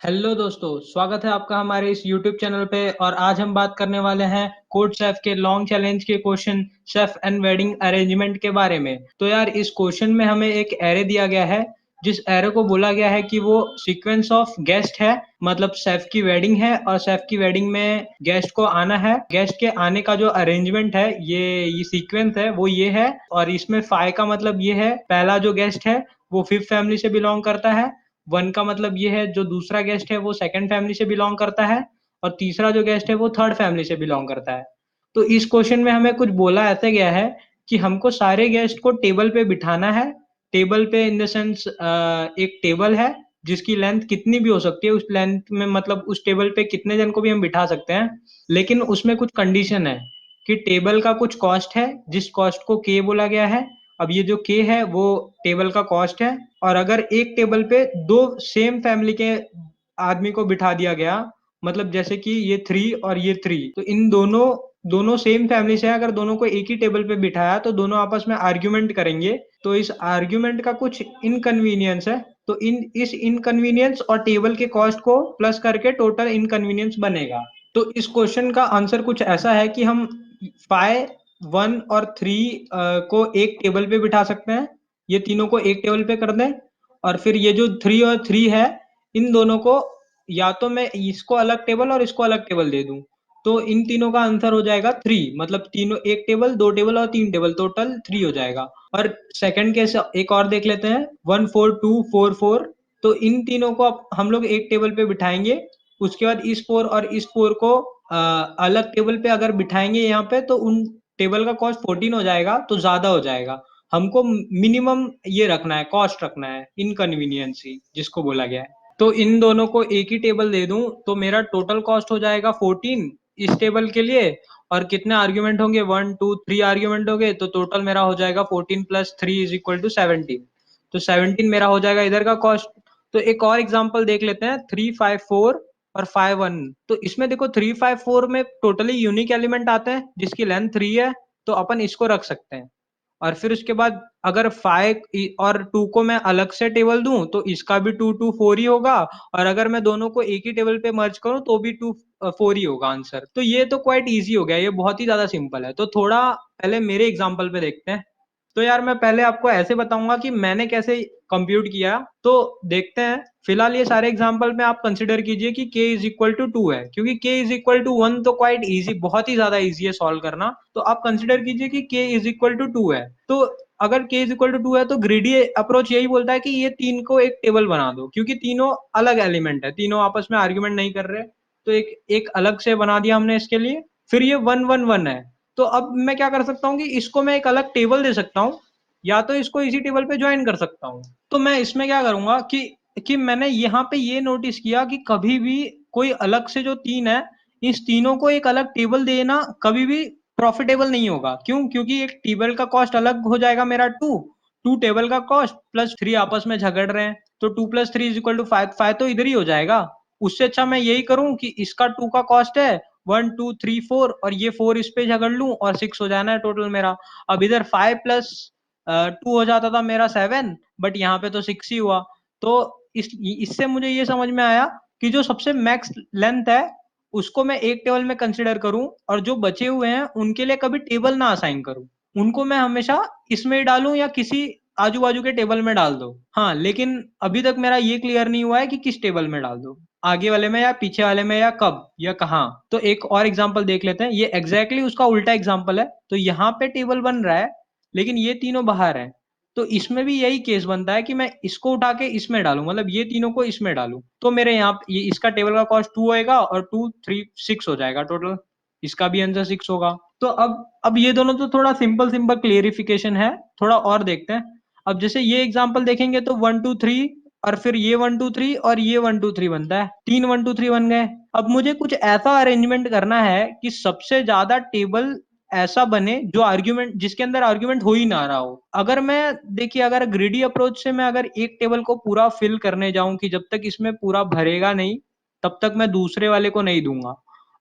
Hello दोस्तों, स्वागत है आपका हमारे इस YouTube चैनल पे। और आज हम बात करने वाले हैं कोड शेफ के लॉन्ग चैलेंज के question chef and wedding arrangement के बारे में। तो यार, इस क्वेश्चन में हमें एक एरे दिया गया है, जिस एरे को बोला गया है कि वो सीक्वेंस ऑफ गेस्ट है। मतलब शेफ की वेडिंग है और शेफ की वेडिंग में गेस्ट को आना है। गेस्ट के आने का जो अरेंजमेंट है, ये सीक्वेंस है वो ये है। और इसमें फाइव का मतलब ये है, पहला जो गेस्ट है वो फिफ्थ फैमिली से बिलोंग करता है। वन का मतलब ये है, जो दूसरा गेस्ट है वो सेकंड फैमिली से बिलोंग करता है। और तीसरा जो गेस्ट है वो थर्ड फैमिली से बिलोंग करता है। तो इस क्वेश्चन में हमें कुछ बोला ऐसे गया है कि हमको सारे गेस्ट को टेबल पे बिठाना है। टेबल पे इन द सेंस, एक टेबल है जिसकी लेंथ कितनी भी हो सकती है। उस लेंथ में मतलब उस टेबल पे कितने जन को भी हम बिठा सकते हैं। लेकिन उसमें कुछ कंडीशन है कि टेबल का कुछ कॉस्ट है, जिस कॉस्ट को के बोला गया है। अब ये जो के है वो टेबल का कॉस्ट है। और अगर एक टेबल पे दो सेम फैमिली के आदमी को बिठा दिया गया, मतलब जैसे कि ये थ्री और ये थ्री, तो इन दोनों दोनों सेम फैमिली से हैं, अगर दोनों को एक ही टेबल पे बिठाया तो दोनों आपस में आर्ग्यूमेंट करेंगे। तो इस आर्ग्यूमेंट का कुछ इनकन्वीनियंस है। तो इस इनकन्वीनियंस और टेबल के कॉस्ट को प्लस करके टोटल इनकन्वीनियंस बनेगा। तो इस क्वेश्चन का आंसर कुछ ऐसा है कि हम फाइव, वन और थ्री को एक टेबल पे बिठा सकते हैं। ये तीनों को एक टेबल पे कर दें। और फिर ये जो थ्री और थ्री है, इन दोनों को या तो मैं इसको अलग टेबल और इसको अलग टेबल दे दूं, तो इन तीनों का आंसर हो जाएगा थ्री। मतलब तीनों एक टेबल, दो टेबल और तीन टेबल, टोटल थ्री हो जाएगा। और सेकंड केस एक और देख लेते हैं, one four two four four. तो इन तीनों को अब हम लोग एक टेबल पे बिठाएंगे। उसके बाद इस फोर और इस फोर को अलग टेबल पे अगर बिठाएंगे यहाँ पे, तो उन टेबल का कॉस्ट 14 हो जाएगा, तो ज्यादा हो जाएगा। हमको मिनिमम ये रखना है, कॉस्ट रखना है, इनकन्वीनियंसी जिसको बोला गया है। तो इन दोनों को एक ही टेबल दे दूं तो मेरा टोटल कॉस्ट हो जाएगा 14 इस टेबल के लिए। और कितने आर्ग्यूमेंट होंगे, वन टू थ्री आर्ग्यूमेंट होंगे, तो टोटल मेरा हो जाएगा 14 plus three is equal to 17। तो 17 मेरा हो जाएगा इधर का कॉस्ट। तो एक और एग्जांपल देख लेते हैं, 354 और 51। तो इसमें देखो, 354 में टोटली यूनिक एलिमेंट आते हैं जिसकी लेंथ 3 है, तो अपन इसको रख सकते हैं। और फिर उसके बाद अगर 5 और 2 को मैं अलग से टेबल दूं तो इसका भी 2 2 4 ही होगा। और अगर मैं दोनों को एक ही टेबल पे मर्ज करूं तो भी 2 4 ही होगा आंसर। तो ये तो क्वाइट इजी हो गया, ये बहुत ही ज्यादा सिंपल है। तो थोड़ा पहले मेरे एग्जांपल पे देखते हैं। तो यार, मैं पहले आपको ऐसे बताऊंगा कि मैंने कैसे कंप्यूट किया। तो देखते हैं। फिलहाल ये सारे एग्जांपल में आप कंसिडर कीजिए कि k is equal to two है, क्योंकि k is equal to one तो क्वाइट इजी, बहुत ही ज्यादा इजी है सॉल्व करना। तो आप कंसिडर कीजिए कि k is equal to two है। तो अगर k is equal to two है तो ग्रीडी अप्रोच यही बोलता है कि ये तीन को एक टेबल बना दो, क्योंकि तीनों अलग एलिमेंट है, तीनों आपस में आर्ग्यूमेंट नहीं कर रहे। तो एक एक अलग से बना दिया हमने इसके लिए। फिर ये वन वन वन है। तो अब मैं क्या कर सकता हूँ कि इसको मैं एक अलग टेबल दे सकता हूँ, या तो इसको इसी टेबल पे ज्वाइन कर सकता हूँ। तो मैं इसमें क्या करूंगा कि मैंने यहाँ पे ये नोटिस किया कि कभी भी कोई अलग से जो तीन है, इस तीनों को एक अलग टेबल देना कभी भी प्रॉफिटेबल नहीं होगा। क्यों? क्योंकि एक टेबल का कॉस्ट अलग हो जाएगा मेरा टू, टू टेबल का कॉस्ट प्लस थ्री आपस में झगड़ रहे हैं, तो two plus three is equal to five, five तो इधर ही हो जाएगा। उससे अच्छा मैं यही करूं कि इसका टू का कॉस्ट है वन टू थ्री फोर, और ये फोर इस पे झगड़ लूं और सिक्स हो जाना है टोटल मेरा। अब इधर फाइव प्लस टू हो जाता था मेरा सेवन, बट यहाँ पे तो सिक्स ही हुआ। तो इससे मुझे ये समझ में आया कि जो सबसे मैक्स लेंथ है उसको मैं एक टेबल में कंसिडर करूं, और जो बचे हुए हैं उनके लिए कभी टेबल ना असाइन करूं। उनको मैं हमेशा इसमें ही डालूं या किसी आजू बाजू के टेबल में डाल दो। हाँ, लेकिन अभी तक मेरा ये क्लियर नहीं हुआ है कि किस टेबल में डाल दो, आगे वाले में या पीछे वाले में, या कब या कहाँ। तो एक और एग्जांपल देख लेते हैं, ये एग्जैक्टली exactly उसका उल्टा एग्जांपल है। तो यहाँ पे टेबल बन रहा है, लेकिन ये तीनों बाहर है। तो इसमें भी यही केस बनता है कि मैं इसको उठा के इसमें डालूं, मतलब ये तीनों को इसमें डालूं। तो मेरे यहाँ ये इसका टेबल का कॉस्ट टू होएगा, और टू थ्री सिक्स हो जाएगा टोटल। इसका भी आंसर सिक्स होगा। तो अब ये दोनों तो थोड़ा सिंपल सिंपल क्लियरिफिकेशन है। थोड़ा और देखते हैं। अब जैसे ये एग्जांपल देखेंगे तो वन टू थ्री, और फिर ये वन टू थ्री और ये वन टू थ्री बनता है, तीन वन टू थ्री बन गए। अब मुझे कुछ ऐसा अरेंजमेंट करना है कि सबसे ज्यादा टेबल ऐसा बने जो आर्ग्यूमेंट, जिसके अंदर आर्ग्यूमेंट हो ही ना रहा हो। अगर मैं, देखिए, अगर ग्रीडी अप्रोच से मैं अगर एक टेबल को पूरा फिल करने जाऊं कि जब तक इसमें पूरा भरेगा नहीं तब तक मैं दूसरे वाले को नहीं दूंगा,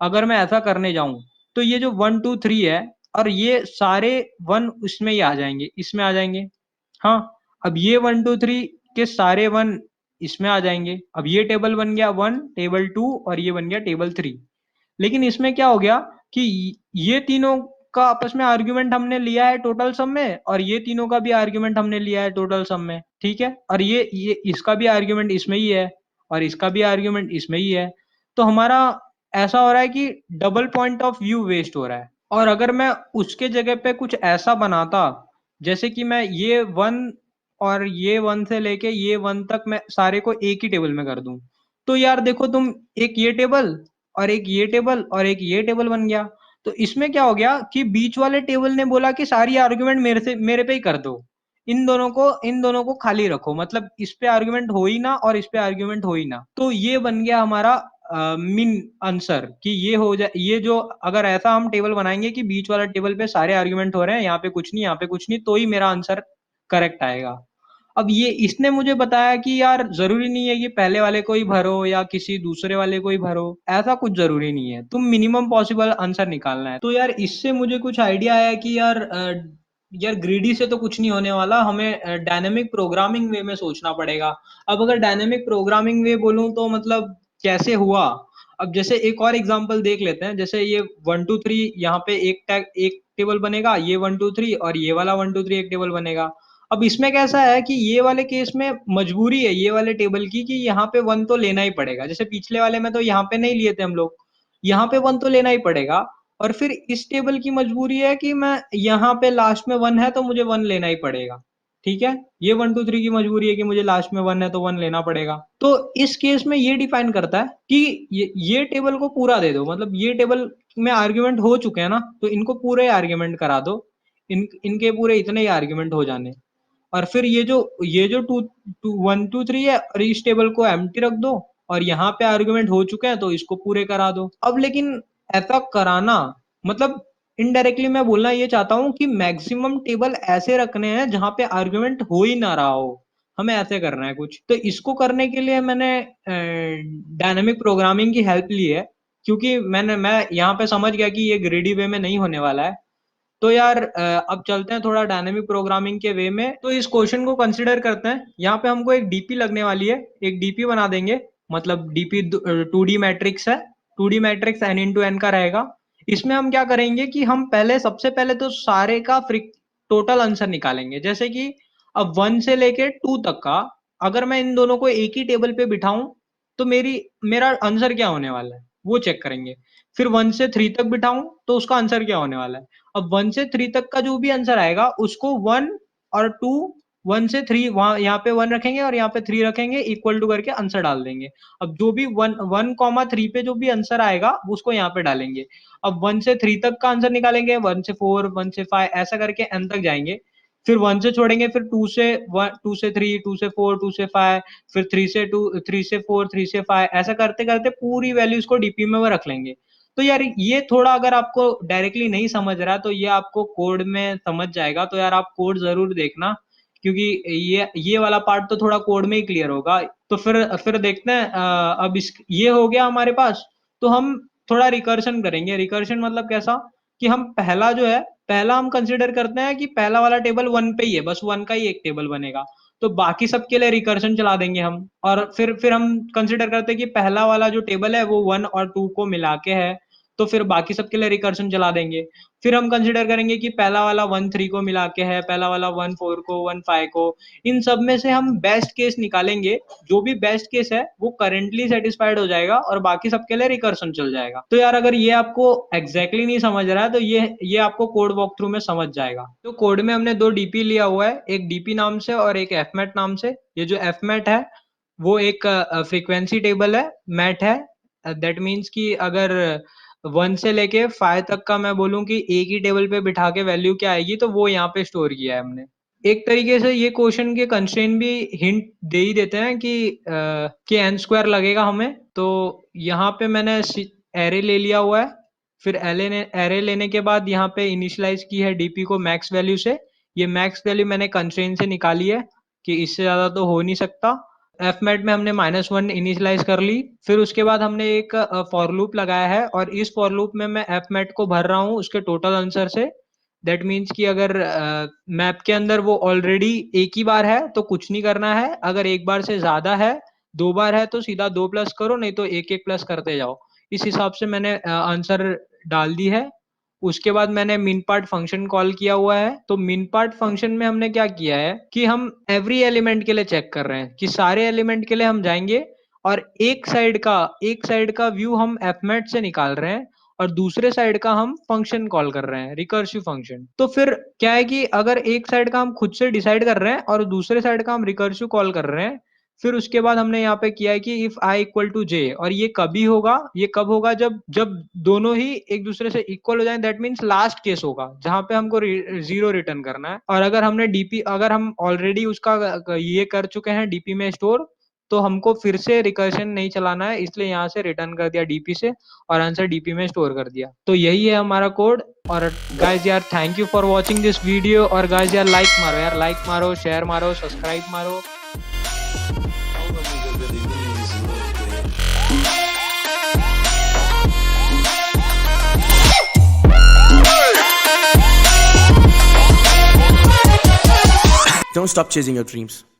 अगर मैं ऐसा करने जाऊं, तो ये जो वन टू थ्री है और ये सारे वन इसमें ही आ जाएंगे, इसमें आ जाएंगे। हाँ, अब ये वन टू थ्री के सारे वन इसमें आ जाएंगे। अब ये टेबल बन गया 1, टेबल 2 और ये बन गया टेबल 3। लेकिन इसमें क्या हो गया कि ये तीनों का आपस में आर्ग्यूमेंट हमने लिया है टोटल सम में, और ये तीनों का भी आर्ग्यूमेंट हमने लिया है टोटल सम में, ठीक है। और ये इसका भी आर्ग्यूमेंट इसमें ही है और इसका भी आर्ग्यूमेंट इसमें ही है। तो हमारा ऐसा हो रहा है कि double point of view waste हो रहा है। और अगर मैं उसके जगह पे कुछ ऐसा बनाता, जैसे कि मैं ये 1 और ये 1 से लेके ये 1 तक मैं सारे को एक ही टेबल में कर दूं, तो यार देखो तुम, एक ये टेबल और एक ये टेबल और एक ये टेबल बन गया। तो इसमें क्या हो गया कि बीच वाले टेबल ने बोला कि सारी आर्गुमेंट मेरे पे ही कर दो, इन दोनों को खाली रखो, मतलब इस पे आर्गुमेंट हो ही ना और इस पे आर्गुमेंट हो ही ना। तो ये बन गया हमारा मीन आंसर कि ये हो जाए, ये जो अगर ऐसा हम टेबल बनाएंगे कि बीच वाला टेबल पे सारे आर्गुमेंट हो रहे हैं, यहाँ पे कुछ नहीं, यहाँ पे कुछ नहीं, तो ही मेरा आंसर करेक्ट आएगा। अब ये इसने मुझे बताया कि यार जरूरी नहीं है कि पहले वाले को ही भरो या किसी दूसरे वाले को ही भरो, ऐसा कुछ जरूरी नहीं है, तुम मिनिमम पॉसिबल आंसर निकालना है। तो यार इससे मुझे कुछ आइडिया आया कि यार ग्रीडी से तो कुछ नहीं होने वाला, हमें डायनेमिक प्रोग्रामिंग वे में सोचना पड़ेगा। अब अगर डायनेमिक प्रोग्रामिंग वे बोलूं तो मतलब कैसे हुआ। अब जैसे एक और एग्जांपल देख लेते हैं, जैसे ये 1 2 3 यहाँ पे एक टेबल बनेगा, ये 1 2 3 और ये वाला 1 2 3 एक टेबल बनेगा। अब इसमें कैसा है कि ये वाले केस में मजबूरी है ये वाले टेबल की कि यहाँ पे 1 तो लेना ही पड़ेगा, जैसे पिछले वाले में तो यहाँ पे नहीं लिए थे हम लोग, यहाँ पे 1 तो लेना ही पड़ेगा। और फिर इस टेबल की मजबूरी है कि मैं यहाँ पे लास्ट में 1 है तो मुझे 1 लेना ही पड़ेगा, ठीक है। ये 1 2 3 की मजबूरी है कि मुझे लास्ट में 1 है तो 1 लेना पड़ेगा। तो इस केस में ये डिफाइन करता है कि ये टेबल को पूरा दे दो, मतलब ये टेबल में आर्ग्यूमेंट हो चुके हैं ना, तो इनको पूरे आर्ग्यूमेंट करा दो, इनके पूरे इतने ही आर्ग्यूमेंट हो जाने। और फिर ये जो 1 2 3 है और इस टेबल को एम्प्टी रख दो, और यहाँ पे आर्गुमेंट हो चुके हैं तो इसको पूरे करा दो। अब लेकिन ऐसा कराना मतलब इनडायरेक्टली मैं बोलना ये चाहता हूँ कि मैक्सिमम टेबल ऐसे रखने हैं जहां पे आर्गुमेंट हो ही ना रहा हो, हमें ऐसे करना है कुछ। तो इसको करने के लिए मैंने डायनामिक प्रोग्रामिंग की हेल्प ली है, क्योंकि मैं यहाँ पे समझ गया कि ये ग्रेडी वे में नहीं होने वाला है। तो यार अब चलते हैं थोड़ा डायनेमिक प्रोग्रामिंग के वे में। तो इस क्वेश्चन को कंसिडर करते हैं, यहाँ पे हमको एक डीपी लगने वाली है, एक डीपी बना देंगे, मतलब डीपी 2D मैट्रिक्स है, 2D matrix n into N का रहेगा। इसमें हम क्या करेंगे कि हम पहले सबसे पहले तो सारे का टोटल आंसर निकालेंगे, जैसे कि अब 1 से लेके 2 तक का अगर मैं इन दोनों को एक ही टेबल पे बिठाऊं तो मेरा आंसर क्या होने वाला है वो चेक करेंगे। फिर 1 से 3 तक बिठाऊं तो उसका आंसर क्या होने वाला है। अब 1 से 3 तक का जो भी आंसर आएगा उसको 1 और 2, 1 से 3 वहां यहाँ पे 1 रखेंगे और यहाँ पे 3 रखेंगे, इक्वल टू करके आंसर डाल देंगे। अब जो भी 1 1 3 पे जो भी आंसर आएगा उसको यहाँ पे डालेंगे। अब 1 से 3 तक का आंसर निकालेंगे, 1 से 4, 1 से 5 ऐसा करके n तक जाएंगे। फिर 1 से छोड़ेंगे, फिर 2 से 1, 2 से 3, 2 से 4, 2 से 5, फिर 3 से 2, 3 से 4, 3 से 5, ऐसा करते करते पूरी वैल्यूज को डीपी में वो रख लेंगे। तो यार ये थोड़ा अगर आपको डायरेक्टली नहीं समझ रहा तो ये आपको कोड में समझ जाएगा, तो यार आप कोड जरूर देखना, क्योंकि ये वाला पार्ट तो थोड़ा कोड में ही क्लियर होगा। तो फिर देखते हैं अब इस ये हो गया हमारे पास। तो हम थोड़ा रिकर्शन करेंगे। रिकर्शन मतलब कैसा कि हम पहला जो है, पहला हम कंसिडर करते हैं कि पहला वाला टेबल 1 पे ही है, बस 1 का ही एक टेबल बनेगा, तो बाकी सबके लिए रिकर्शन चला देंगे हम। और फिर हम कंसिडर करते हैं कि पहला वाला जो टेबल है वो 1 और 2 को मिला के है, तो फिर बाकी सबके लिए रिकर्शन चला देंगे। फिर हम कंसिडर करेंगे कि पहला वाला 1 3 को मिला के है, पहला वाला 1 4 को, 1 5 को। इन सब में से हम बेस्ट केस निकालेंगे, जो भी बेस्ट केस है वो करेंटली सेटिस्फाइड हो जाएगा और बाकी सबके लिए रिकर्शन चल जाएगा। तो यार अगर ये आपको एग्जैक्टली नहीं समझ रहा है तो ये आपको कोड वॉक थ्रू में समझ जाएगा। तो कोड में हमने दो डीपी लिया हुआ है, एक डीपी नाम से और एक एफमेट नाम से। ये जो एफमेट है वो एक फ्रीक्वेंसी टेबल है, मैट है। दैट मीन्स कि अगर 1 से लेके 5 तक का मैं बोलूं कि एक ही टेबल पे बिठा के वैल्यू क्या आएगी, तो वो यहाँ पे स्टोर किया है हमने। एक तरीके से ये क्वेश्चन के कंस्ट्रेंट भी हिंट दे ही देते हैं कि एन स्क्वायर लगेगा हमें। तो यहाँ पे मैंने एरे ले लिया हुआ है, फिर एरे लेने के बाद यहाँ पे इनिशियलाइज की है डीपी को मैक्स वैल्यू से। ये मैक्स वैल्यू मैंने कंस्ट्रेंट से निकाली है कि इससे ज्यादा तो हो नहीं सकता। एफमेट में हमने -1 इनिशियलाइज कर ली। फिर उसके बाद हमने एक फॉर लूप लगाया है और इस फॉर लूप में मैं एफमेट को भर रहा हूँ उसके टोटल आंसर से। दैट मीन्स कि अगर मैप के अंदर वो ऑलरेडी एक ही बार है तो कुछ नहीं करना है, अगर एक बार से ज़्यादा है, 2 बार है तो सीधा 2 प्लस करो, नहीं तो 1-1 प्लस करते जाओ। इस हिसाब से मैंने आंसर डाल दी है। उसके बाद मैंने मिनपार्ट फंक्शन कॉल किया हुआ है, तो मिनपार्ट फंक्शन में हमने क्या किया है कि हम एवरी एलिमेंट के लिए चेक कर रहे हैं कि सारे एलिमेंट के लिए हम जाएँगे और एक साइड का व्यू हम fmat से निकाल रहे हैं और दूसरे साइड का हम फंक्शन कॉल कर रहे हैं, रिकर्सिव फंक्शन। तो फिर क्या है कि अगर एक साइड का हम खुद से डिसाइड कर रहे हैं और दूसरे साइड का हम रिकर्सिव कॉल कर रहे हैं, फिर उसके बाद हमने यहाँ पे किया है कि if i equal to j, और ये कभी होगा, ये कब होगा, जब जब दोनों ही एक दूसरे से इक्वल हो जाए, दैट मीन्स लास्ट केस होगा जहां पे हमको 0 रिटर्न करना है। और अगर हम ऑलरेडी उसका ये कर चुके हैं डीपी में स्टोर, तो हमको फिर से रिकर्शन नहीं चलाना है, इसलिए यहाँ से रिटर्न कर दिया डीपी से और आंसर डीपी में स्टोर कर दिया। तो यही है हमारा कोड। और गाइज यार thank you for watching this video. और गाइज यार लाइक मारो, शेयर मारो, सब्सक्राइब मारो। Don't stop chasing your dreams.